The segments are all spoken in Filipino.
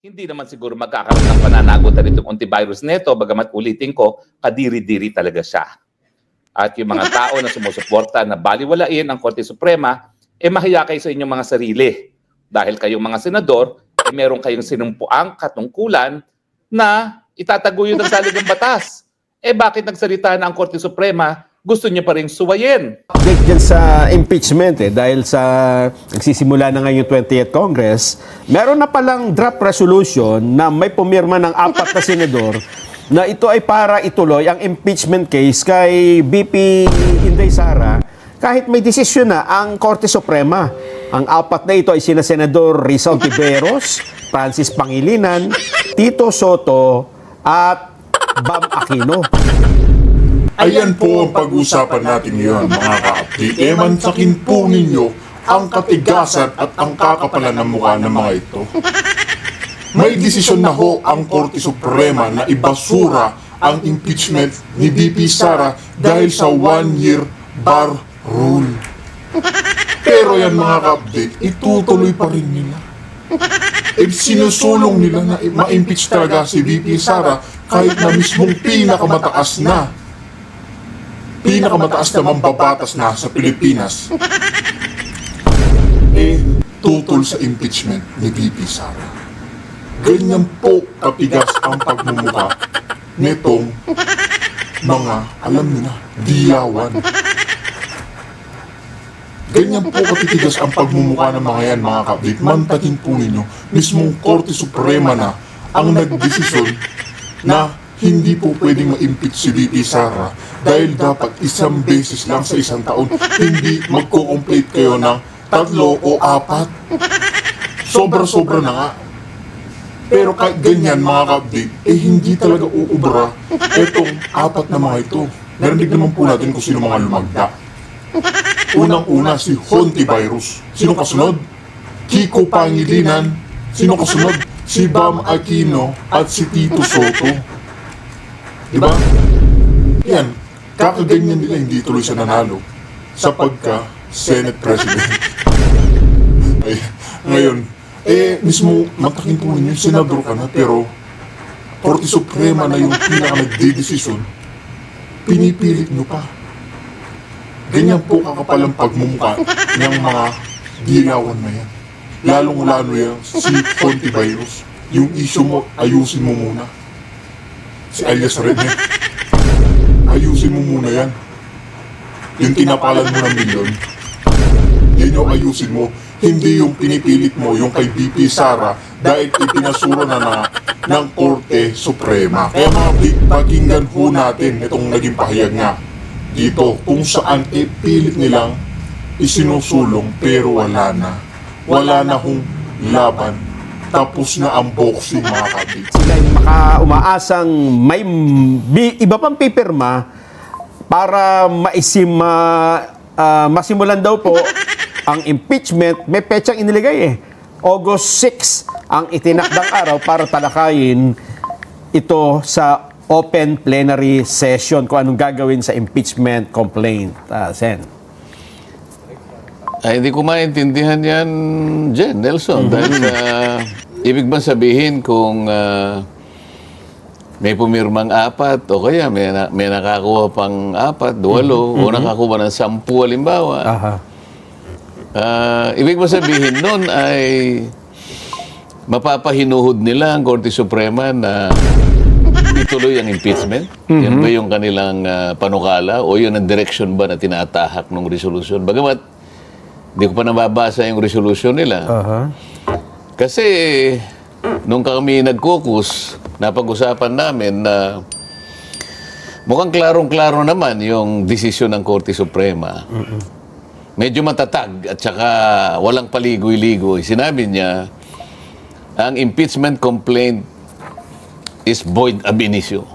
Hindi naman siguro magkakaroon ng pananagutan itong antivirus neto, bagamat ulitin ko, kadiri-diri talaga siya. At yung mga tao na sumusuporta na baliwalain ang Korte Suprema, mahiya kayo sa inyong mga sarili. Dahil kayong mga senador, meron kayong sinumpuang katungkulan na itataguyod ang saligang batas. Bakit nagsalita na ang Korte Suprema? Gusto niyo pa rin suwayin. Dahil sa impeachment, dahil sa nagsisimula na ngayon yung 20th Congress, meron na palang draft resolution na may pumirma ng 4 na senador na ito ay para ituloy ang impeachment case kay BP Inday Sara kahit may desisyon na ang Korte Suprema. Ang 4 na ito ay sina Senador Rizal Tiveros, Francis Pangilinan, Tito Soto at Bam Aquino. Ayan po ang pag-usapan natin ngayon, mga ka-update. Mansakin po ninyo ang katigasan at ang kakapalan ng mukha ng mga ito. May desisyon na ho ang Korte Suprema na ibasura ang impeachment ni BP Sara dahil sa 1-year bar rule. Pero yan, mga ka-update, itutuloy pa rin nila. Sinusulong nila na ma-impeach talaga si BP Sara kahit na mismong pinakamataas na mambabatas na sa Pilipinas tutol sa impeachment ni BP Sara. Ganyan po katigas ang pagmumukha nitong mga, alam niyo na, diyawan. Ganyan po katitigas ang pagmumukha ng mga yan, mga kapit. Mantakin po ninyo, mismong Korte Suprema na ang nagdesisyon na hindi po pwedeng ma-impeach si BP Sara dahil dapat isang beses lang sa isang taon. Hindi magko-complete kayo ng 3 o 4. Sobra-sobra na nga. Pero kahit ganyan, mga ka-update, hindi talaga uubra itong 4 na mga ito. Narinig naman po natin kung sino mga lumagda. Unang-una si Hontivirus. Sino kasunod? Kiko Pangilinan. Sino kasunod? Si Bam Aquino at si Tito Soto. Diba? Yan, kakaganyan nila hindi tuloy siya nanalo sa pagka-Senate President. Ay, ngayon, mismo matakin po ninyo, senador ka na, pero Korte Suprema na yung pinaka-nagdedesisyon, pinipilit nyo pa. Ganyan po kakapalang pagmumukha ng mga dilawan na yan. Lalong-lalo yan si Hontivirus. Yung issue mo, ayusin mo muna. Si alias Redneck, ayusin mo muna yan. Yung tinapalan mo ng milyon, yan yung ayusin mo. Hindi yung pinipilit mo, yung kay BP Sara, dahil ipinasura na ng Korte Suprema. Kaya mga pakinggan ho natin itong naging pahayag nga dito, kung saan pilit nilang isinusulong pero wala na. Wala na hong laban. Tapos na ang boxing, mga kapit. Sila ay umaasang may iba pang pipirma para masimulan daw po ang impeachment. May petsang iniligay August 6 ang itinakdang araw para talakayin ito sa open plenary session kung anong gagawin sa impeachment complaint. Sen. Ay, hindi ko maintindihan yan, Jen, Nelson. Dahil ibig ba sabihin kung may pumirmang 4 o kaya may nakakuha pang 4, 8, o nakakuha ng 10 halimbawa. Ibig ba sabihin nun ay mapapahinuhod nila ang Korte Suprema na ituloy ang impeachment? Yan ba yung kanilang panukala o yun ang direksyon ba na tinatahak ng resolusyon? Bagamat hindi ko pa nababasa yung resolution nila. Kasi, nung kami nag-caucus, napag-usapan namin na mukhang klarong-klaro naman yung desisyon ng Korte Suprema. Medyo matatag at saka walang paligoy-ligoy. Sinabi niya, ang impeachment complaint is void ab initio.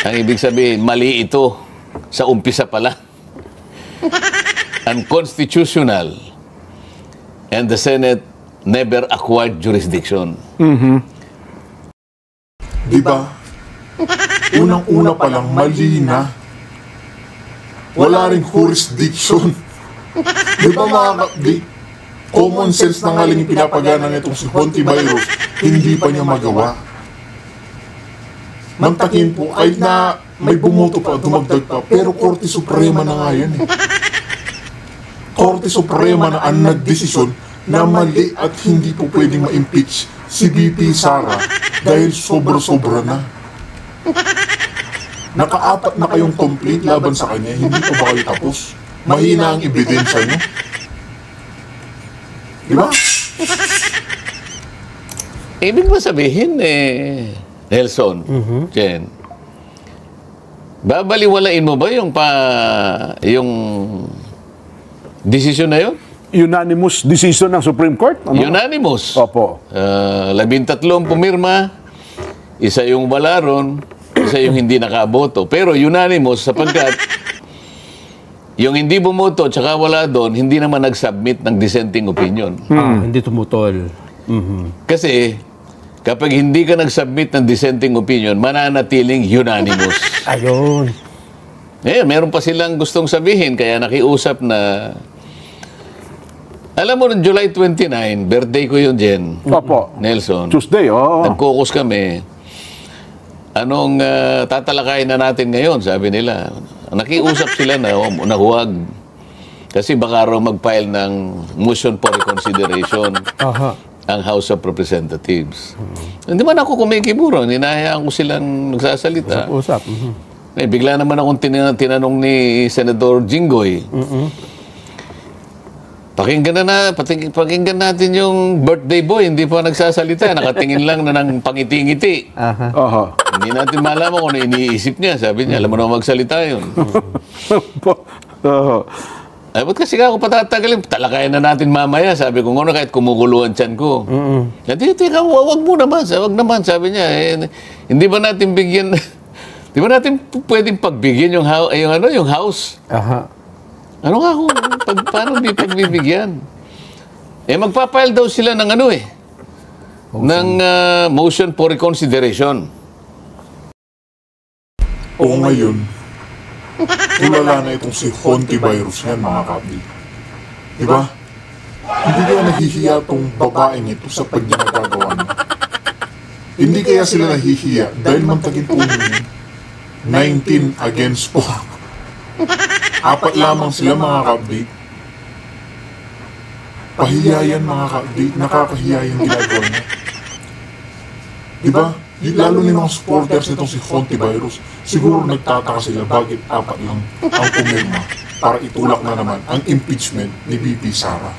Ang ibig sabihin, mali ito sa umpisa pala. Unconstitutional, and the Senate never acquired jurisdiction. Diba? Unang-una pa lang, mali na. Wala ring jurisdiction. Diba, mga kapit? Common sense na nga lang yung pinapagana nitong si Hontiveros, hindi pa niya magawa. Mantakin po, kahit na may bumoto pa, dumagdag pa, pero Korte Suprema na nga yan eh. Korte Suprema na ang nagdesisyon na mali at hindi po pwedeng ma-impeach si VP Sara dahil sobra-sobra na. Naka-4 na kayong complaint laban sa kanya, hindi pa ba kayo tapos? Mahina ang ebidensya niyo. Diba? Ibig ba sabihin, Nelson, Jen, babaliwalain mo ba yung desisyon na yun? Unanimous decision ng Supreme Court? Ano? Unanimous. Opo. 13 pumirma, isa yung wala ron, isa yung hindi nakaboto. Pero unanimous sapagkat yung hindi bumoto at saka wala doon, hindi naman nag-submit ng dissenting opinion. Hindi tumutol. Kasi kapag hindi ka nag-submit ng dissenting opinion, mananatiling unanimous. Ayun. Ngayon, meron pa silang gustong sabihin, kaya nakiusap na... Alam mo, noong July 29, birthday ko yun, Jen. Opo. Nelson. Tuesday, oo. Nag-caucus kami. Anong tatalakayin na natin ngayon, sabi nila. Nakiusap sila na huwag. Kasi baka raw mag-file ng motion for reconsideration ang House of Representatives. Hindi man ako kumikiburo. Ninahayaan ko silang nagsasalita. Usap. Bigla naman akong tinanong ni Senador Jinggoy. Pakinggan natin yung birthday boy, hindi pa nagsasalita, nakatingin lang na ng pangiti-ngiti. Hindi natin malaman kung ano iniisip niya. Sabi niya, alam mo naman magsalita yun. Ay, ba't kasi ako patatagalin? Talakayan na natin mamaya. Sabi ko, kahit kumukuluan tiyan ko. Teka, wag mo naman. Wag naman, sabi niya. Hindi ba natin bigyan... Di ba natin pwedeng pagbigyan yung house? Ano nga kung paano di pagbibigyan? Magpapile daw sila ng ng motion for reconsideration. O ngayon, tulala na itong si Hontiveros yan, mga kabli. Diba? Hindi kaya nahihiya itong babaeng ito sa pagginagagawa niya. Hindi kaya sila nahihiya dahil mantagin po ninyo 19 against 4. 4 lamang sila, mga kabli. Pahiyayan, mga kabli. Nakakahiya yung ginagawa niya. Diba? Lalo ni mga supporters nitong si Hontiveros, siguro nagtataka sila bakit 4 lang ang pumirma para itulak na naman ang impeachment ni VP Sara.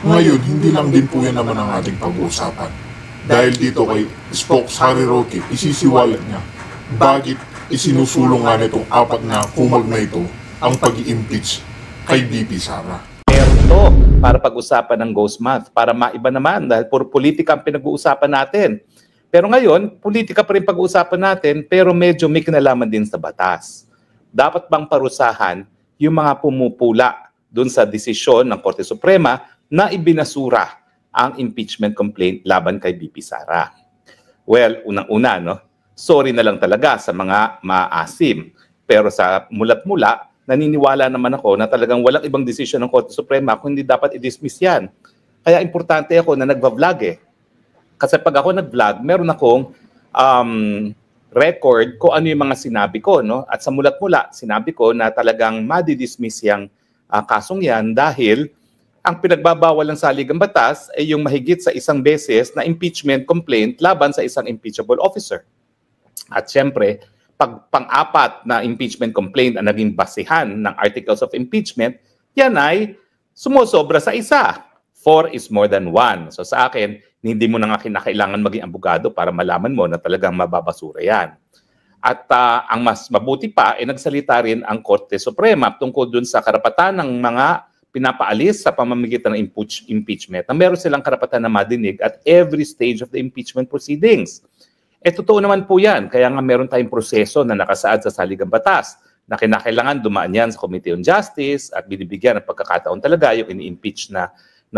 Ngayon, hindi lang din po yan naman ang ating pag-uusapan. Dahil dito kay Spokes Harry Roque, isisiwalat niya bakit isinusulong nga nitong 4 na kumag na ito ang pag-i-impeach kay VP Sara. Pero ito, para pag-usapan ng Ghost Month, para maiba naman dahil puro politika ang pinag-uusapan natin. Pero ngayon, politika pa rin pag-uusapan natin, pero medyo may kinalaman din sa batas. Dapat bang parusahan yung mga pumupula dun sa desisyon ng Korte Suprema na ibinasura ang impeachment complaint laban kay VP Sara? Well, unang-una, sorry na lang talaga sa mga maasim. Pero sa mulat-mula, naniniwala naman ako na talagang walang ibang desisyon ng Korte Suprema kung hindi dapat i-dismiss yan. Kaya importante ako na nagva-vlog Kasi pag ako nag-vlog, meron akong record kung ano yung mga sinabi ko. At sa mulat-mula, sinabi ko na talagang madi-dismiss yung kasong yan dahil ang pinagbabawal ng saligang batas ay yung mahigit sa 1 beses na impeachment complaint laban sa isang impeachable officer. At syempre, pag pang-4 na impeachment complaint ang naging basihan ng articles of impeachment, yan ay sumusobra sa 1. 4 is more than 1. So sa akin, hindi mo na nga kinakailangan maging abogado para malaman mo na talagang mababasura yan. At ang mas mabuti pa, nagsalita rin ang Korte Suprema tungkol dun sa karapatan ng mga pinapaalis sa pamamagitan ng impeachment na meron silang karapatan na madinig at every stage of the impeachment proceedings. Totoo naman po yan. Kaya nga meron tayong proseso na nakasaad sa saligang batas na kinakailangan dumaan yan sa Committee on Justice at binibigyan ng pagkakataon talaga yung ini-impeach na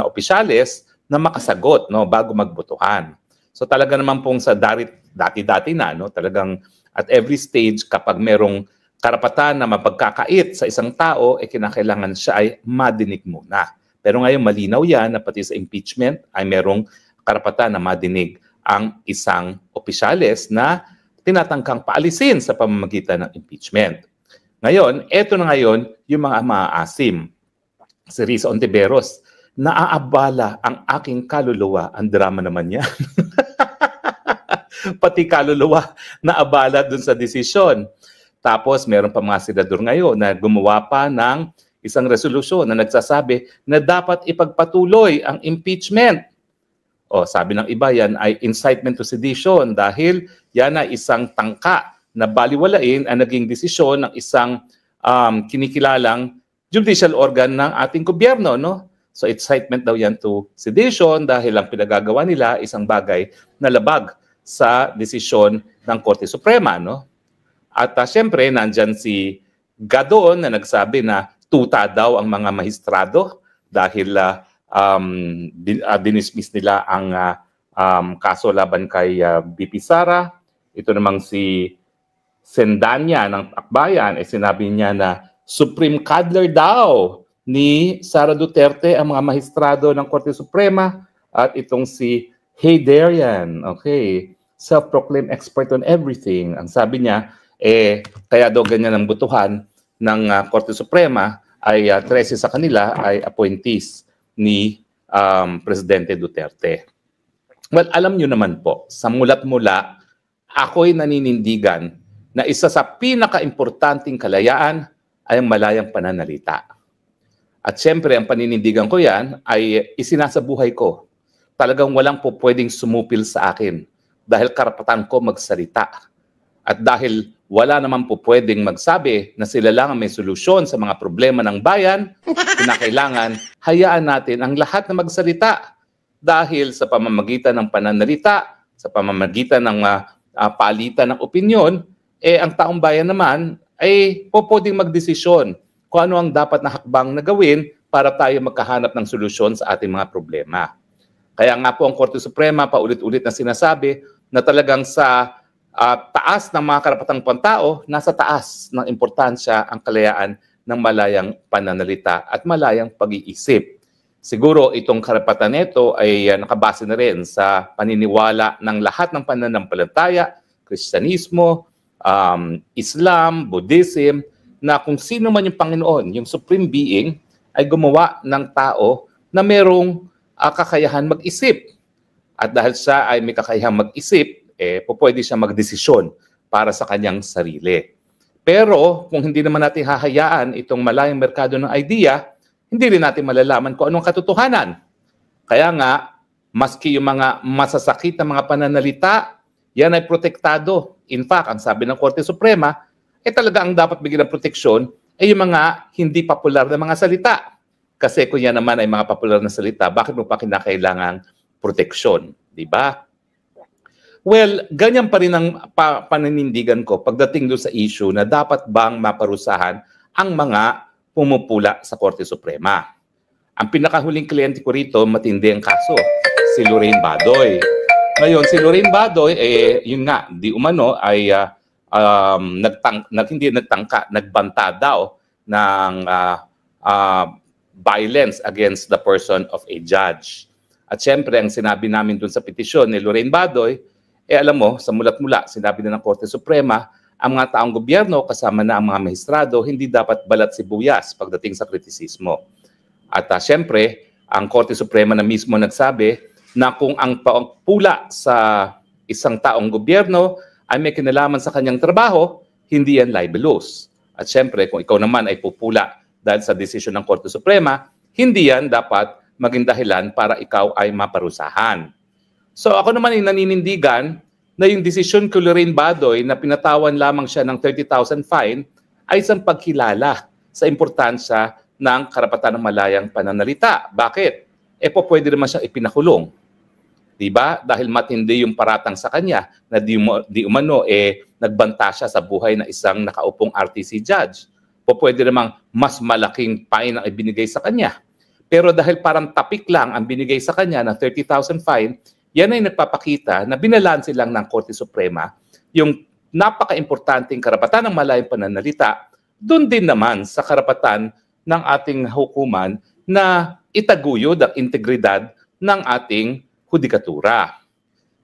opisyales na makasagot bago magbotohan. So talaga naman pong sa dati-dati na, talagang at every stage kapag merong karapatan na mapagkakait sa isang tao, kinakailangan siya ay madinig muna. Pero ngayon malinaw yan na pati sa impeachment ay merong karapatan na madinig ang isang opisyales na tinatangkang paalisin sa pamamagitan ng impeachment. Ngayon, eto na ngayon yung mga maaasim. Si Risa Ontiveros, naaabala ang aking kaluluwa. Ang drama naman yan. Pati kaluluwa naabala dun sa desisyon. Tapos meron pa mga senador ngayon na gumawa pa ng isang resolusyon na nagsasabi na dapat ipagpatuloy ang impeachment. O sabi ng iba, yan ay incitement to sedition dahil yan ay isang tangka na baliwalain ang naging desisyon ng isang kinikilalang judicial organ ng ating gobyerno, no? So incitement daw yan to sedition dahil ang pinagagawa nila isang bagay na labag sa desisyon ng Korte Suprema, no? At siyempre, nandyan si Gadon na nagsabi na tuta daw ang mga mahistrado dahil dinismiss nila ang kaso laban kay BP Sara. Ito namang si Sendanya ng Akbayan, sinabi niya na Supreme Cuddler daw ni Sara Duterte ang mga mahistrado ng Korte Suprema. At itong si Heydarian, okay, self-proclaimed expert on everything. Ang sabi niya, kaya daw ganyan ang butuhan ng Korte Suprema ay 13 sa kanila ay appointees ni Presidente Duterte. Well, alam nyo naman po, sa mulat-mula, ako'y naninindigan na isa sa pinaka-importanting kalayaan ay ang malayang pananalita. At siyempre, ang paninindigan ko yan ay isinasabuhay ko. Talagang walang po pwedeng sumupil sa akin dahil karapatan ko magsalita. At dahil wala naman po pwedeng magsabi na sila lang ang may solusyon sa mga problema ng bayan, kinakailangan hayaan natin ang lahat na magsalita dahil sa pamamagitan ng pananalita, sa pamamagitan ng palitan ng opinyon, ang taong bayan naman ay pwedeng magdesisyon kung ano ang dapat na hakbang na gawin para tayo magkahanap ng solusyon sa ating mga problema. Kaya nga po ang Korte Suprema paulit-ulit na sinasabi na talagang sa taas ng mga karapatang pantao, nasa taas ng importansya ang kalayaan ng malayang pananalita at malayang pag-iisip. Siguro itong karapatan nito ay nakabase na rin sa paniniwala ng lahat ng pananampalataya, Kristyanismo, Islam, Buddhism, na kung sino man yung Panginoon, yung Supreme Being, ay gumawa ng tao na merong kakayahan mag-isip. At dahil siya ay may kakayahan mag-isip, pwede siya magdesisyon para sa kanyang sarili. Pero kung hindi naman natin hahayaan itong malayang merkado ng idea, hindi rin natin malalaman kung anong katotohanan. Kaya nga, maski yung mga masasakit na mga pananalita, yan ay protektado. In fact, ang sabi ng Korte Suprema, talaga ang dapat bigyan ng proteksyon ay yung mga hindi popular na mga salita. Kasi kung yan naman ay mga popular na salita, bakit mo pa kinakailangang proteksyon? Diba? Well, ganyan pa rin ang paninindigan ko pagdating doon sa issue na dapat bang maparusahan ang mga pumupula sa Korte Suprema. Ang pinakahuling kliyente ko rito, matindi ang kaso, si Lorraine Badoy. Ngayon, si Lorraine Badoy, yun nga, di umano ay hindi nagtangka, nagbanta daw ng violence against the person of a judge. At syempre, ang sinabi namin dun sa petisyon ni Lorraine Badoy, alam mo, sa mulat-mula, sinabi na ng Korte Suprema, ang mga taong gobyerno, kasama na ang mga maestrado, hindi dapat balat sibuyas pagdating sa kritisismo. At syempre, ang Korte Suprema na mismo nagsabi na kung ang pula sa isang taong gobyerno ay may kinalaman sa kanyang trabaho, hindi yan libelous. At syempre, kung ikaw naman ay pupula dahil sa desisyon ng Korte Suprema, hindi yan dapat maging dahilan para ikaw ay maparusahan. So ako naman ay naninindigan na yung desisyon kay Lorraine Badoy na pinatawan lamang siya ng 30,000 fine ay isang pagkilala sa importansya ng karapatan ng malayang pananalita. Bakit? Pwede naman siyang ipinakulong. Diba? Dahil matindi yung paratang sa kanya na di umano nagbanta siya sa buhay na isang nakaupong RTC judge. Pwede namang mas malaking fine ang ibinigay sa kanya. Pero dahil parang tapik lang ang binigay sa kanya ng 30,000 fine, yan ay nagpapakita na binalanse lang ng Korte Suprema yung napaka-importanting karapatan ng malayang pananalita, doon din naman sa karapatan ng ating hukuman na itaguyod ang integridad ng ating hudikatura.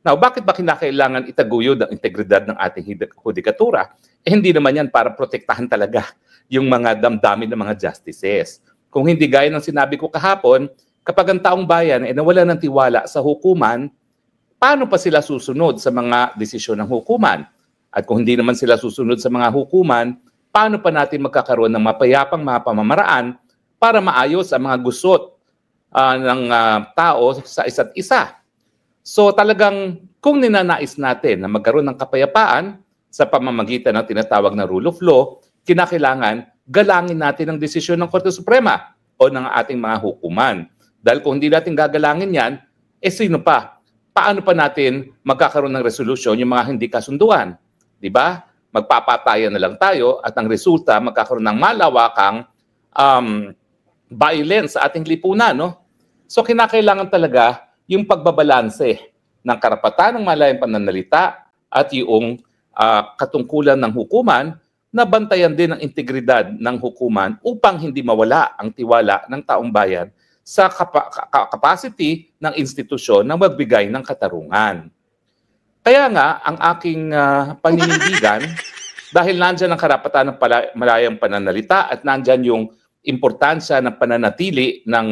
Now, bakit ba kinakailangan itaguyod ang integridad ng ating hudikatura? Hindi naman yan para protektahan talaga yung mga damdamin ng mga justices. Kung hindi gaya ng sinabi ko kahapon, kapag ang taong bayan ay nawala ng tiwala sa hukuman, paano pa sila susunod sa mga desisyon ng hukuman? At kung hindi naman sila susunod sa mga hukuman, paano pa natin magkakaroon ng mapayapang mga pamamaraan para maayos ang mga gusot ng tao sa isa't isa? So talagang kung ninanais natin na magkaroon ng kapayapaan sa pamamagitan ng tinatawag na rule of law, kinakailangan galangin natin ang desisyon ng Korte Suprema o ng ating mga hukuman. Dahil kung hindi natin gagalangin yan, sino pa? Paano pa natin magkakaroon ng resolusyon yung mga hindi kasunduan? Di ba? Magpapatayan na lang tayo at ang resulta magkakaroon ng malawakang violence sa ating lipunan. No? So kinakailangan talaga yung pagbabalanse ng karapatan ng malayang pananalita at yung katungkulan ng hukuman na bantayan din ang integridad ng hukuman upang hindi mawala ang tiwala ng taong bayan sa capacity ng institusyon na magbigay ng katarungan. Kaya nga, ang aking paninindigan, dahil nandyan ang karapatan ng malayang pananalita at nandyan yung importansya ng pananatili ng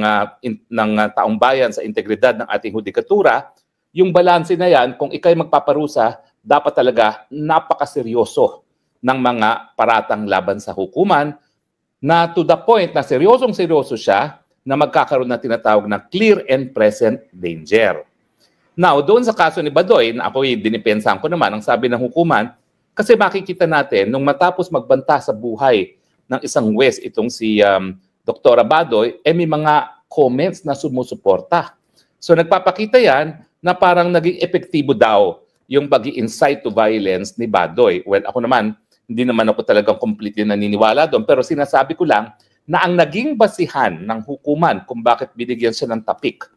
taong bayan sa integridad ng ating hudikatura, yung balanse na yan, kung ikay magpaparusa, dapat talaga napakaseryoso ng mga paratang laban sa hukuman na to the point na seryosong-seryoso siya na magkakaroon na tinatawag na clear and present danger. Now, doon sa kaso ni Badoy, na ako'y dinipensahan ko naman, ang sabi ng hukuman, kasi makikita natin, nung matapos magbanta sa buhay ng isang West, itong si Dr. Badoy, may mga comments na sumusuporta. So nagpapakita yan na parang naging epektibo daw yung pag-i-incite to violence ni Badoy. Well, ako naman, hindi naman ako talagang completely naniniwala doon, pero sinasabi ko lang na ang naging basihan ng hukuman kung bakit binigyan siya ng tapik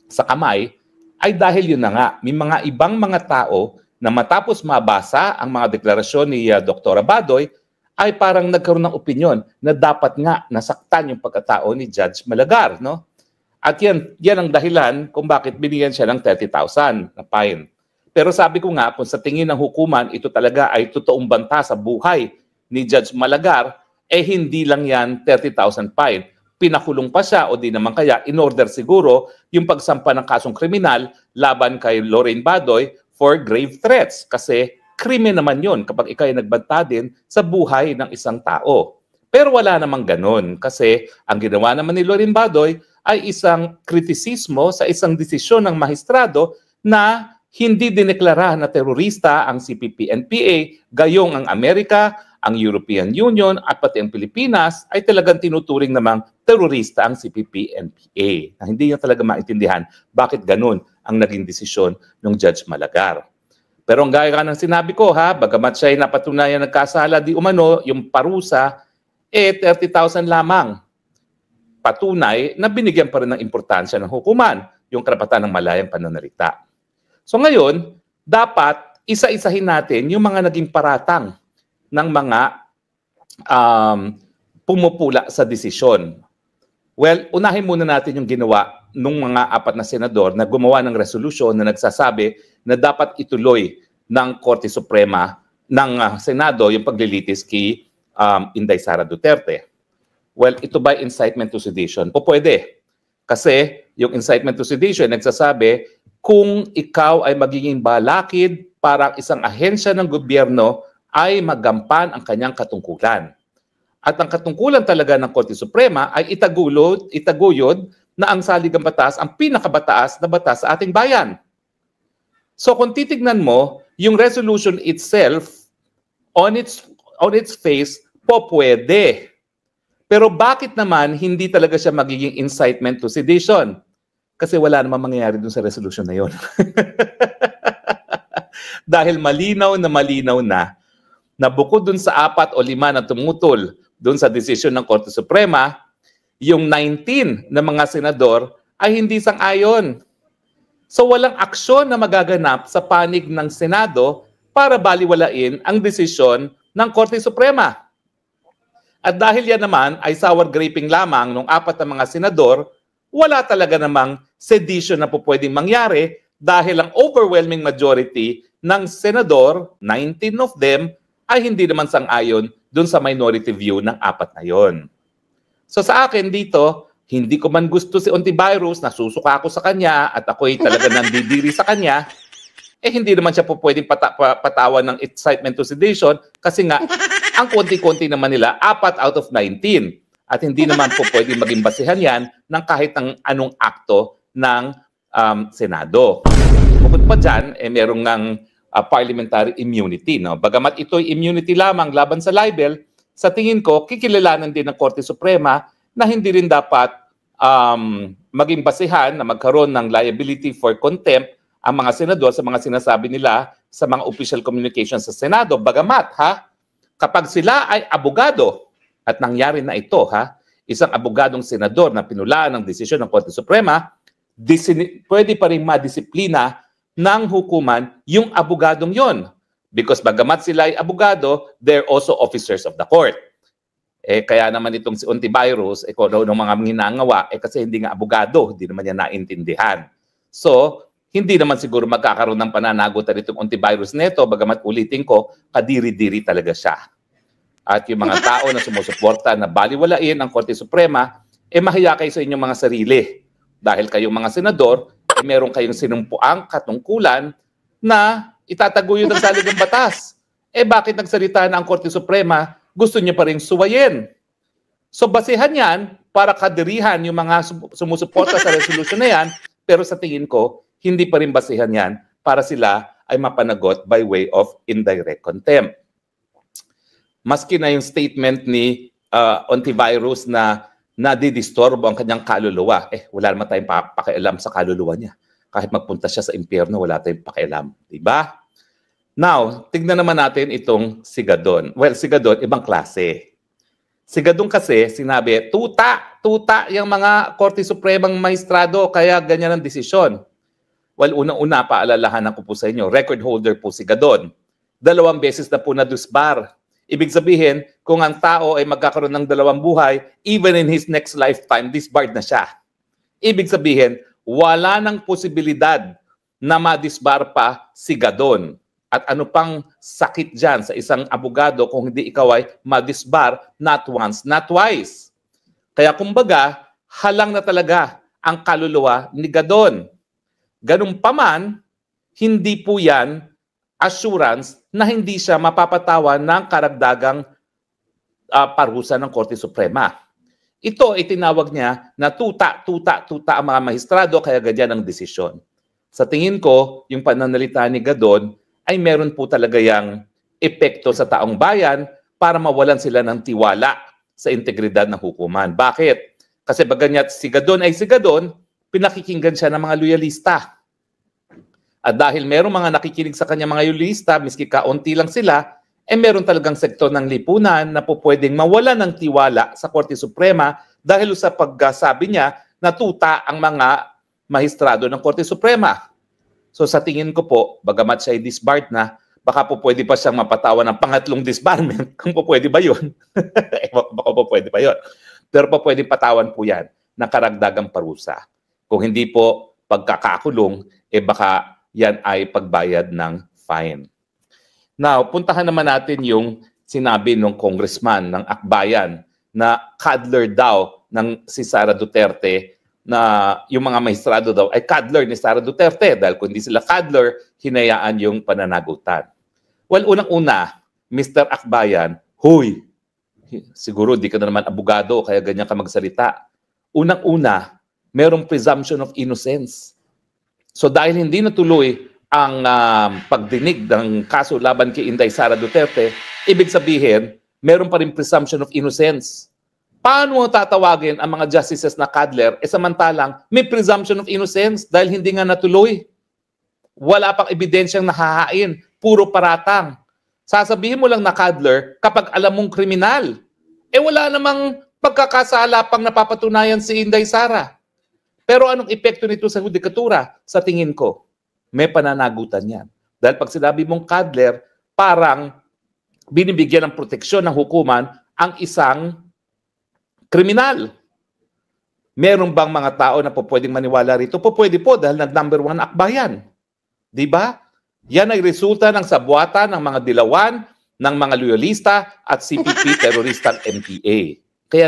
sa kamay ay dahil yun na nga, may mga ibang mga tao na matapos mabasa ang mga deklarasyon ni Dr. Badoy ay parang nagkaroon ng opinyon na dapat nga nasaktan yung pagkatao ni Judge Malagar, no? At yan ang dahilan kung bakit binigyan siya ng 30,000 na fine. Pero sabi ko nga, kung sa tingin ng hukuman, ito talaga ay totoong banta sa buhay ni Judge Malagar, hindi lang yan 30,000 fine. Pinakulong pa siya o di naman kaya in-order siguro yung pagsampa ng kasong kriminal laban kay Lorraine Badoy for grave threats. Kasi krimen naman yun kapag ikaw ay nagbanta din sa buhay ng isang tao. Pero wala namang ganun kasi ang ginawa naman ni Lorraine Badoy ay isang kritisismo sa isang desisyon ng mahistrado na hindi dineklara na terorista ang CPP-NPA, gayong ang Amerika, ang European Union at pati ang Pilipinas ay talagang tinuturing namang terorista ang CPP-NPA. Na hindi niya talaga maintindihan bakit ganun ang naging desisyon ng Judge Malagar. Pero ang gaya ng sinabi ko, bagamat siya ay napatunayan nagkasala di umano, yung parusa, 30,000 lamang. Patunay na binigyan pa rin ng importansya ng hukuman, yung karapatan ng malayang pananalita. So ngayon, dapat isa-isahin natin yung mga naging paratang ng mga pumupula sa desisyon. Well, unahin muna natin yung ginawa ng mga 4 na senador na gumawa ng resolusyon na nagsasabi na dapat ituloy ng Korte Suprema ng Senado yung paglilitis kay Inday Sara Duterte. Well, ito ba incitement to sedition? Pwede. Kasi yung incitement to sedition nagsasabi kung ikaw ay magiging balakid para isang ahensya ng gobyerno ay magampan ang kanyang katungkulan. At ang katungkulan talaga ng Korte Suprema ay itaguyod na ang saligang batas ang pinakabataas na batas sa ating bayan. So kung titignan mo, yung resolution itself, on its face, pwede. Pero bakit naman hindi talaga siya magiging incitement to sedition? Kasi wala namang mangyayari dun sa resolution na yon. Dahil malinaw na bukod dun sa 4 o 5 na tumutol dun sa desisyon ng Korte Suprema, yung 19 na mga senador ay hindi sang-ayon. So walang aksyon na magaganap sa panig ng Senado para baliwalain ang desisyon ng Korte Suprema. At dahil yan naman ay sour graping lamang ng 4 na mga senador, wala talaga namang sedition na po pwedeng mangyari dahil ang overwhelming majority ng senador, 19 of them, ay hindi naman sang-ayon dun sa minority view ng 4 na yon. So sa akin dito, hindi ko man gusto si Ontiveros, nasusuka ako sa kanya at ako'y talaga nandidiri sa kanya, hindi naman siya po pwedeng patawan ng incitement to sedition kasi nga, ang konti-konti naman nila, 4 out of 19. At hindi naman po pwedeng maging basihan yan ng kahit ng anong akto ng Senado. Bukod pa dyan, merong ng parliamentary immunity. No? Bagamat ito'y immunity lamang laban sa libel, sa tingin ko, kikilalanan din ng Korte Suprema na hindi rin dapat maging basihan na magkaroon ng liability for contempt ang mga senador sa mga sinasabi nila sa mga official communications sa Senado. Bagamat, kapag sila ay abogado, at nangyari na ito, isang abogadong senador na pinulaan ng desisyon ng Korte Suprema, pwede pa rin madisiplina ng hukuman yung abogadong yon. Because bagamat sila ay abogado, they're also officers of the court. Kaya naman itong si Ontiveros, kung ano ng mga ginagawa, kasi hindi nga abogado, hindi naman niya naintindihan. So, hindi naman siguro magkakaroon ng pananagutan itong Ontiveros neto, bagamat ulitin ko, kadiri-diri talaga siya. At yung mga tao na sumusuporta na baliwalain ang Korte Suprema, mahiya kayo sa inyong mga sarili. Dahil kayong mga senador, meron kayong sinumpuang katungkulan na itataguyod ang saligang batas. Bakit nagsalita na ang Korte Suprema, gusto niyo pa rin suwayin? So basihan yan para kadirihan yung mga sumusuporta sa resolution na yan, pero sa tingin ko, hindi pa rin basihan yan para sila ay mapanagot by way of indirect contempt. Maski na yung statement ni Ontiveros na nadidisturbo ang kanyang kaluluwa, wala naman tayong pakialam sa kaluluwa niya. Kahit magpunta siya sa impyerno, wala tayong pakialam. Diba? Now, tignan naman natin itong si Gadon. Well, si Gadon, ibang klase. Si Gadon kasi, sinabi, tuta yung mga Korte Supremang maestrado, kaya ganyan ang desisyon. Well, unang-una, paalalahanan ko po sa inyo, record holder po si Gadon. 2 beses na po na-disbar. Ibig sabihin, kung ang tao ay magkakaroon ng 2 buhay, even in his next lifetime, disbarred na siya. Ibig sabihin, wala nang posibilidad na ma-disbar pa si Gadon. At ano pang sakit dyan sa isang abogado kung hindi ikaw ay ma-disbar not once, not twice. Kaya kumbaga, halang na talaga ang kaluluwa ni Gadon. Ganun pa man, hindi po yan assurance na hindi siya mapapatawan ng karagdagang parusa ng Korte Suprema. Ito ay tinawag niya na tuta ang mga mahistrado kaya ganyan ang desisyon. Sa tingin ko, yung pananalita ni Gadon ay meron po talaga yung epekto sa taong bayan para mawalan sila ng tiwala sa integridad ng hukuman. Bakit? Kasi baganya't si Gadon ay si Gadon, pinakikinggan siya ng mga loyalista. At dahil merong mga nakikinig sa kanya mga loyalista, miski kaunti lang sila, meron talagang sektor ng lipunan na po pwedeng mawala ng tiwala sa Korte Suprema dahil sa pagsabi niya na tuta ang mga mahistrado ng Korte Suprema. So sa tingin ko po, bagamat siya ay disbarred na, baka po pwede pa siyang mapatawan ng pangatlong disbarment. Kung po pwede ba yun? Baka po pwede ba yun? Pero po pwede patawan po yan ng karagdagang parusa. Kung hindi po pagkakakulong, baka yan ay pagbayad ng fine. Now, puntahan naman natin yung sinabi ng congressman ng Akbayan na cuddler daw ng si Sara Duterte na yung mga maestrado daw ay cuddler ni Sara Duterte dahil kung hindi sila cuddler, hinayaan yung pananagutan. Well, unang-una, Mr. Akbayan, huy, siguro di ka na naman abogado kaya ganyan ka magsalita. Unang-una, merong presumption of innocence. So dahil hindi natuloy ang pagdinig ng kaso laban kay Inday Sara Duterte, ibig sabihin, meron pa rin presumption of innocence. Paano mo tatawagin ang mga justices na cuddler, samantalang may presumption of innocence dahil hindi nga natuloy? Wala pang ebidensyang nahahain, puro paratang. Sasabihin mo lang na cuddler kapag alam mong kriminal. Wala namang pagkakasala pang napapatunayan si Inday Sara. Pero anong epekto nito sa hudikatura? Sa tingin ko, may pananagutan yan. Dahil pag sinabi mong cuddler, parang binibigyan ng proteksyon ng hukuman ang isang kriminal. Meron bang mga tao na pwedeng maniwala rito? Pwede po dahil nag-number 1 akbayan. Di ba? Yan ay resulta ng sabwata ng mga dilawan, ng mga loyalista at CPP teroristang MPA. Kaya